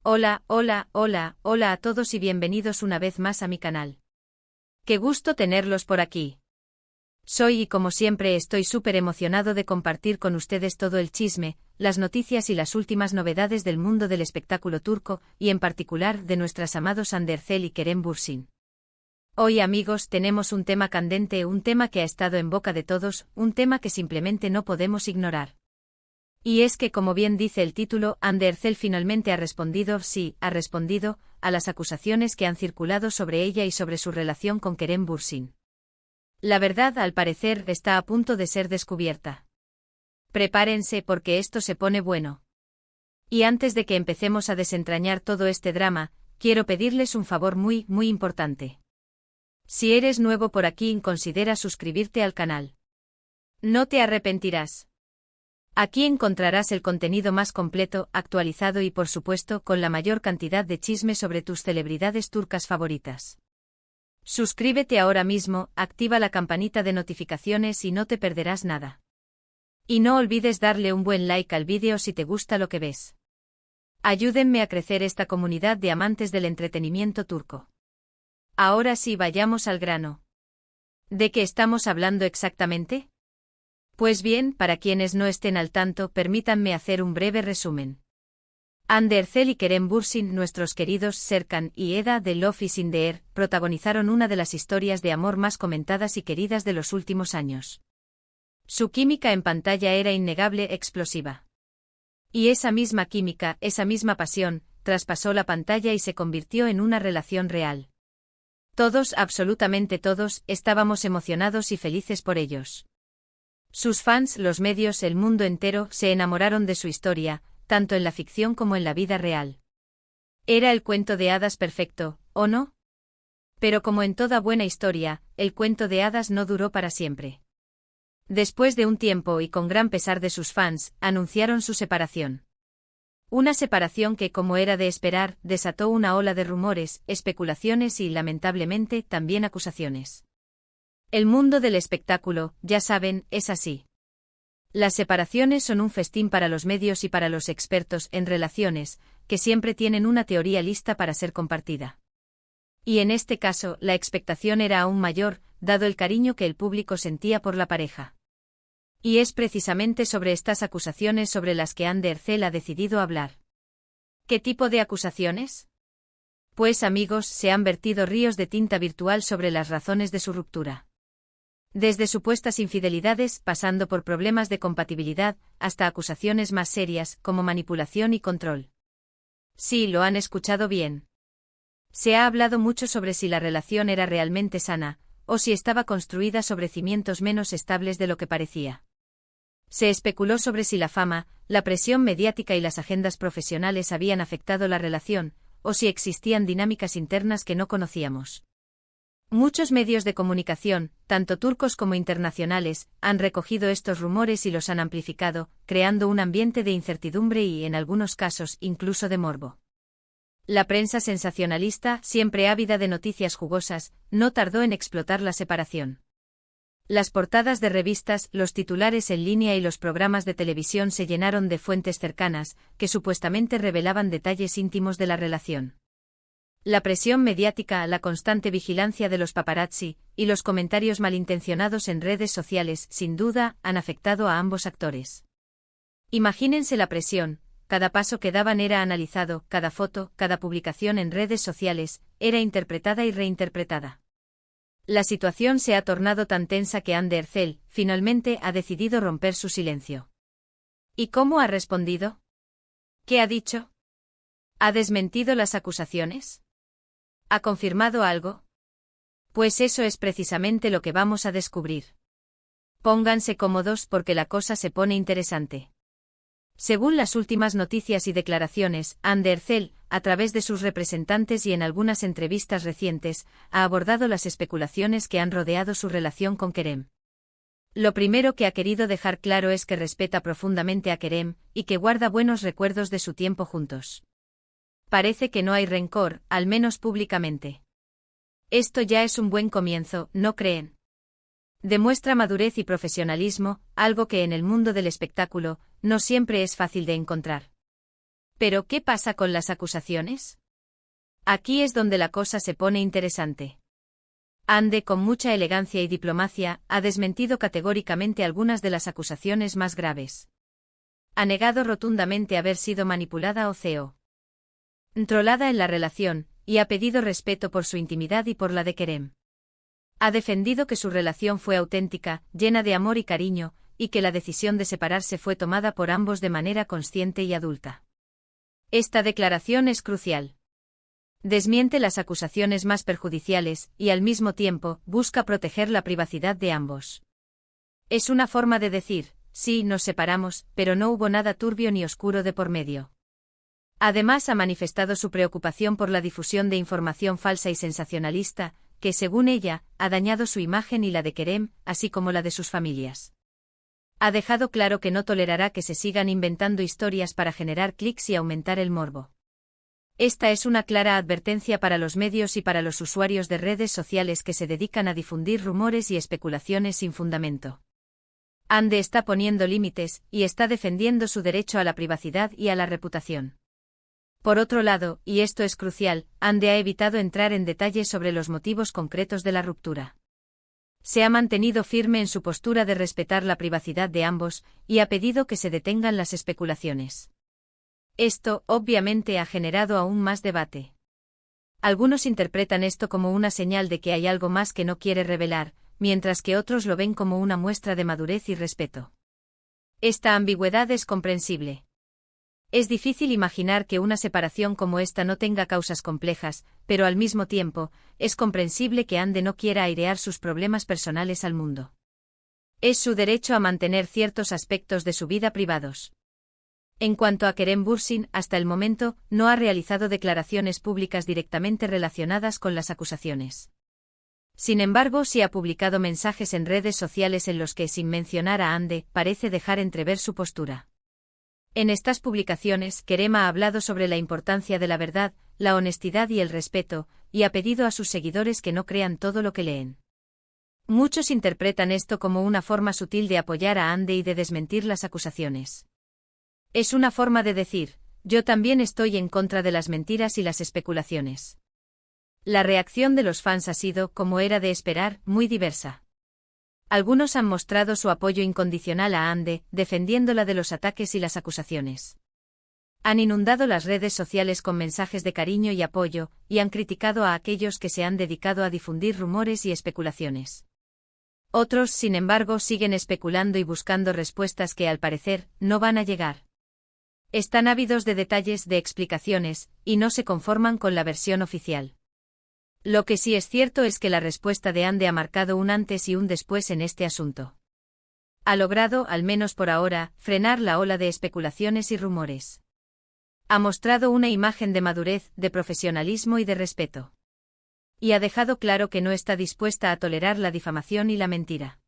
Hola, hola, hola, hola a todos y bienvenidos una vez más a mi canal. Qué gusto tenerlos por aquí. Soy y como siempre estoy súper emocionado de compartir con ustedes todo el chisme, las noticias y las últimas novedades del mundo del espectáculo turco y en particular de nuestras amados Hande Erçel y Kerem Bürsin. Hoy amigos tenemos un tema candente, un tema que ha estado en boca de todos, un tema que simplemente no podemos ignorar. Y es que como bien dice el título, Hande Erçel finalmente ha respondido, sí, ha respondido, a las acusaciones que han circulado sobre ella y sobre su relación con Kerem Bürsin. La verdad, al parecer, está a punto de ser descubierta. Prepárense porque esto se pone bueno. Y antes de que empecemos a desentrañar todo este drama, quiero pedirles un favor muy, muy importante. Si eres nuevo por aquí, considera suscribirte al canal. No te arrepentirás. Aquí encontrarás el contenido más completo, actualizado y por supuesto con la mayor cantidad de chisme sobre tus celebridades turcas favoritas. Suscríbete ahora mismo, activa la campanita de notificaciones y no te perderás nada. Y no olvides darle un buen like al vídeo si te gusta lo que ves. Ayúdenme a crecer esta comunidad de amantes del entretenimiento turco. Ahora sí, vayamos al grano. ¿De qué estamos hablando exactamente? Pues bien, para quienes no estén al tanto, permítanme hacer un breve resumen. Hande Erçel y Kerem Bürsin, nuestros queridos Serkan y Eda de Love is in the Air, protagonizaron una de las historias de amor más comentadas y queridas de los últimos años. Su química en pantalla era innegable, explosiva. Y esa misma química, esa misma pasión, traspasó la pantalla y se convirtió en una relación real. Todos, absolutamente todos, estábamos emocionados y felices por ellos. Sus fans, los medios, el mundo entero, se enamoraron de su historia, tanto en la ficción como en la vida real. Era el cuento de hadas perfecto, ¿o no? Pero como en toda buena historia, el cuento de hadas no duró para siempre. Después de un tiempo y con gran pesar de sus fans, anunciaron su separación. Una separación que, como era de esperar, desató una ola de rumores, especulaciones y, lamentablemente, también acusaciones. El mundo del espectáculo, ya saben, es así. Las separaciones son un festín para los medios y para los expertos en relaciones, que siempre tienen una teoría lista para ser compartida. Y en este caso, la expectación era aún mayor, dado el cariño que el público sentía por la pareja. Y es precisamente sobre estas acusaciones sobre las que Hande Erçel ha decidido hablar. ¿Qué tipo de acusaciones? Pues amigos, se han vertido ríos de tinta virtual sobre las razones de su ruptura. Desde supuestas infidelidades, pasando por problemas de compatibilidad, hasta acusaciones más serias, como manipulación y control. Sí, lo han escuchado bien. Se ha hablado mucho sobre si la relación era realmente sana, o si estaba construida sobre cimientos menos estables de lo que parecía. Se especuló sobre si la fama, la presión mediática y las agendas profesionales habían afectado la relación, o si existían dinámicas internas que no conocíamos. Muchos medios de comunicación, tanto turcos como internacionales, han recogido estos rumores y los han amplificado, creando un ambiente de incertidumbre y, en algunos casos, incluso de morbo. La prensa sensacionalista, siempre ávida de noticias jugosas, no tardó en explotar la separación. Las portadas de revistas, los titulares en línea y los programas de televisión se llenaron de fuentes cercanas, que supuestamente revelaban detalles íntimos de la relación. La presión mediática, la constante vigilancia de los paparazzi, y los comentarios malintencionados en redes sociales, sin duda, han afectado a ambos actores. Imagínense la presión, cada paso que daban era analizado, cada foto, cada publicación en redes sociales, era interpretada y reinterpretada. La situación se ha tornado tan tensa que Hande Erçel, finalmente, ha decidido romper su silencio. ¿Y cómo ha respondido? ¿Qué ha dicho? ¿Ha desmentido las acusaciones? ¿Ha confirmado algo? Pues eso es precisamente lo que vamos a descubrir. Pónganse cómodos porque la cosa se pone interesante. Según las últimas noticias y declaraciones, Hande Erçel, a través de sus representantes y en algunas entrevistas recientes, ha abordado las especulaciones que han rodeado su relación con Kerem. Lo primero que ha querido dejar claro es que respeta profundamente a Kerem, y que guarda buenos recuerdos de su tiempo juntos. Parece que no hay rencor, al menos públicamente. Esto ya es un buen comienzo, ¿no creen? Demuestra madurez y profesionalismo, algo que en el mundo del espectáculo no siempre es fácil de encontrar. Pero, ¿qué pasa con las acusaciones? Aquí es donde la cosa se pone interesante. Hande, con mucha elegancia y diplomacia, ha desmentido categóricamente algunas de las acusaciones más graves. Ha negado rotundamente haber sido manipulada o trolada en la relación, y ha pedido respeto por su intimidad y por la de Kerem. Ha defendido que su relación fue auténtica, llena de amor y cariño, y que la decisión de separarse fue tomada por ambos de manera consciente y adulta. Esta declaración es crucial. Desmiente las acusaciones más perjudiciales, y al mismo tiempo, busca proteger la privacidad de ambos. Es una forma de decir, sí, nos separamos, pero no hubo nada turbio ni oscuro de por medio. Además, ha manifestado su preocupación por la difusión de información falsa y sensacionalista, que, según ella, ha dañado su imagen y la de Kerem, así como la de sus familias. Ha dejado claro que no tolerará que se sigan inventando historias para generar clics y aumentar el morbo. Esta es una clara advertencia para los medios y para los usuarios de redes sociales que se dedican a difundir rumores y especulaciones sin fundamento. Hande está poniendo límites, y está defendiendo su derecho a la privacidad y a la reputación. Por otro lado, y esto es crucial, Hande ha evitado entrar en detalles sobre los motivos concretos de la ruptura. Se ha mantenido firme en su postura de respetar la privacidad de ambos, y ha pedido que se detengan las especulaciones. Esto, obviamente, ha generado aún más debate. Algunos interpretan esto como una señal de que hay algo más que no quiere revelar, mientras que otros lo ven como una muestra de madurez y respeto. Esta ambigüedad es comprensible. Es difícil imaginar que una separación como esta no tenga causas complejas, pero al mismo tiempo, es comprensible que Hande no quiera airear sus problemas personales al mundo. Es su derecho a mantener ciertos aspectos de su vida privados. En cuanto a Kerem Bürsin, hasta el momento, no ha realizado declaraciones públicas directamente relacionadas con las acusaciones. Sin embargo, sí ha publicado mensajes en redes sociales en los que, sin mencionar a Hande, parece dejar entrever su postura. En estas publicaciones, Kerem ha hablado sobre la importancia de la verdad, la honestidad y el respeto, y ha pedido a sus seguidores que no crean todo lo que leen. Muchos interpretan esto como una forma sutil de apoyar a Hande y de desmentir las acusaciones. Es una forma de decir, yo también estoy en contra de las mentiras y las especulaciones. La reacción de los fans ha sido, como era de esperar, muy diversa. Algunos han mostrado su apoyo incondicional a Hande, defendiéndola de los ataques y las acusaciones. Han inundado las redes sociales con mensajes de cariño y apoyo, y han criticado a aquellos que se han dedicado a difundir rumores y especulaciones. Otros, sin embargo, siguen especulando y buscando respuestas que, al parecer, no van a llegar. Están ávidos de detalles, de explicaciones, y no se conforman con la versión oficial. Lo que sí es cierto es que la respuesta de Hande ha marcado un antes y un después en este asunto. Ha logrado, al menos por ahora, frenar la ola de especulaciones y rumores. Ha mostrado una imagen de madurez, de profesionalismo y de respeto. Y ha dejado claro que no está dispuesta a tolerar la difamación y la mentira.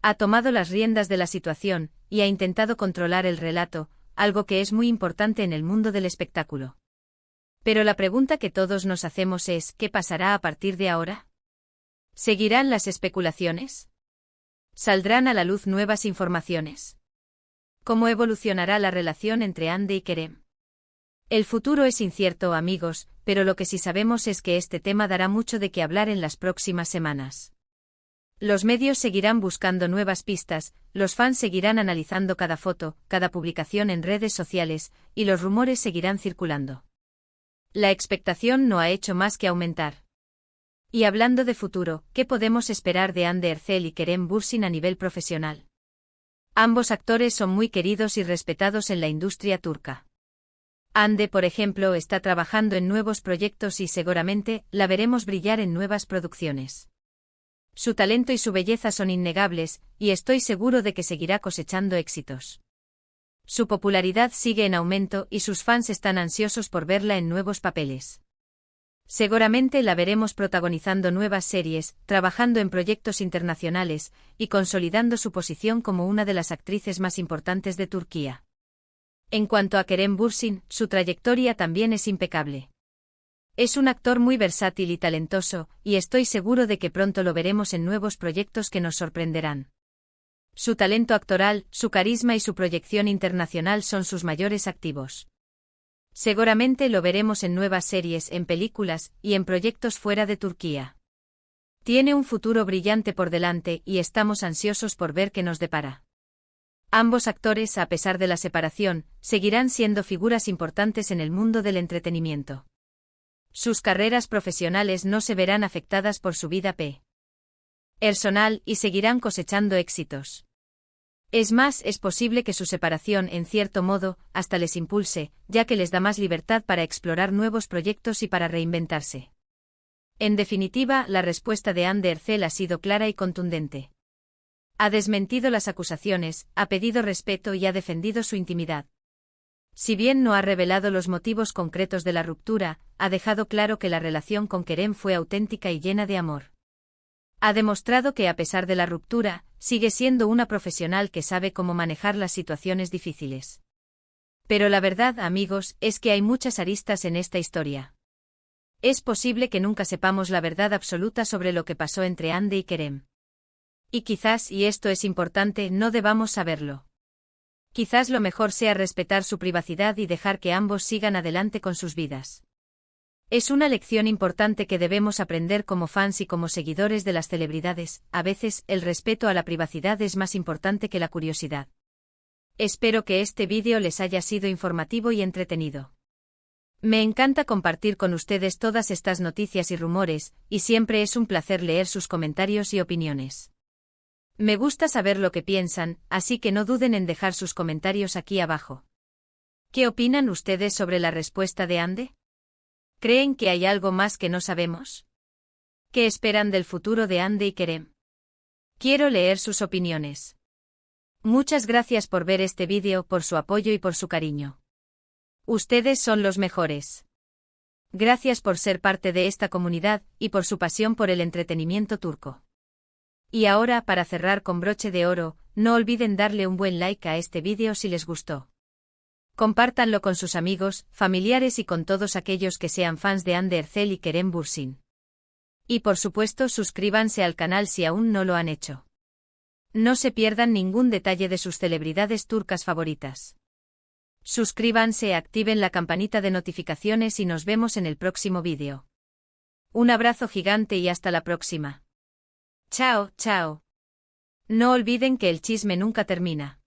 Ha tomado las riendas de la situación, y ha intentado controlar el relato, algo que es muy importante en el mundo del espectáculo. Pero la pregunta que todos nos hacemos es, ¿qué pasará a partir de ahora? ¿Seguirán las especulaciones? ¿Saldrán a la luz nuevas informaciones? ¿Cómo evolucionará la relación entre Hande y Kerem? El futuro es incierto, amigos, pero lo que sí sabemos es que este tema dará mucho de qué hablar en las próximas semanas. Los medios seguirán buscando nuevas pistas, los fans seguirán analizando cada foto, cada publicación en redes sociales, y los rumores seguirán circulando. La expectación no ha hecho más que aumentar. Y hablando de futuro, ¿qué podemos esperar de Hande Erçel y Kerem Bürsin a nivel profesional? Ambos actores son muy queridos y respetados en la industria turca. Hande, por ejemplo, está trabajando en nuevos proyectos y seguramente la veremos brillar en nuevas producciones. Su talento y su belleza son innegables, y estoy seguro de que seguirá cosechando éxitos. Su popularidad sigue en aumento y sus fans están ansiosos por verla en nuevos papeles. Seguramente la veremos protagonizando nuevas series, trabajando en proyectos internacionales, y consolidando su posición como una de las actrices más importantes de Turquía. En cuanto a Kerem Bürsin, su trayectoria también es impecable. Es un actor muy versátil y talentoso, y estoy seguro de que pronto lo veremos en nuevos proyectos que nos sorprenderán. Su talento actoral, su carisma y su proyección internacional son sus mayores activos. Seguramente lo veremos en nuevas series, en películas y en proyectos fuera de Turquía. Tiene un futuro brillante por delante y estamos ansiosos por ver qué nos depara. Ambos actores, a pesar de la separación, seguirán siendo figuras importantes en el mundo del entretenimiento. Sus carreras profesionales no se verán afectadas por su vida personal y seguirán cosechando éxitos. Es más, es posible que su separación, en cierto modo, hasta les impulse, ya que les da más libertad para explorar nuevos proyectos y para reinventarse. En definitiva, la respuesta de Hande Erçel ha sido clara y contundente. Ha desmentido las acusaciones, ha pedido respeto y ha defendido su intimidad. Si bien no ha revelado los motivos concretos de la ruptura, ha dejado claro que la relación con Kerem fue auténtica y llena de amor. Ha demostrado que, a pesar de la ruptura, sigue siendo una profesional que sabe cómo manejar las situaciones difíciles. Pero la verdad, amigos, es que hay muchas aristas en esta historia. Es posible que nunca sepamos la verdad absoluta sobre lo que pasó entre Hande y Kerem. Y quizás, y esto es importante, no debamos saberlo. Quizás lo mejor sea respetar su privacidad y dejar que ambos sigan adelante con sus vidas. Es una lección importante que debemos aprender como fans y como seguidores de las celebridades. A veces, el respeto a la privacidad es más importante que la curiosidad. Espero que este vídeo les haya sido informativo y entretenido. Me encanta compartir con ustedes todas estas noticias y rumores, y siempre es un placer leer sus comentarios y opiniones. Me gusta saber lo que piensan, así que no duden en dejar sus comentarios aquí abajo. ¿Qué opinan ustedes sobre la respuesta de Hande? ¿Creen que hay algo más que no sabemos? ¿Qué esperan del futuro de Hande y Kerem? Quiero leer sus opiniones. Muchas gracias por ver este vídeo, por su apoyo y por su cariño. Ustedes son los mejores. Gracias por ser parte de esta comunidad y por su pasión por el entretenimiento turco. Y ahora, para cerrar con broche de oro, no olviden darle un buen like a este vídeo si les gustó. Compártanlo con sus amigos, familiares y con todos aquellos que sean fans de Hande Erçel y Kerem Bürsin. Y por supuesto, suscríbanse al canal si aún no lo han hecho. No se pierdan ningún detalle de sus celebridades turcas favoritas. Suscríbanse, activen la campanita de notificaciones y nos vemos en el próximo vídeo. Un abrazo gigante y hasta la próxima. Chao, chao. No olviden que el chisme nunca termina.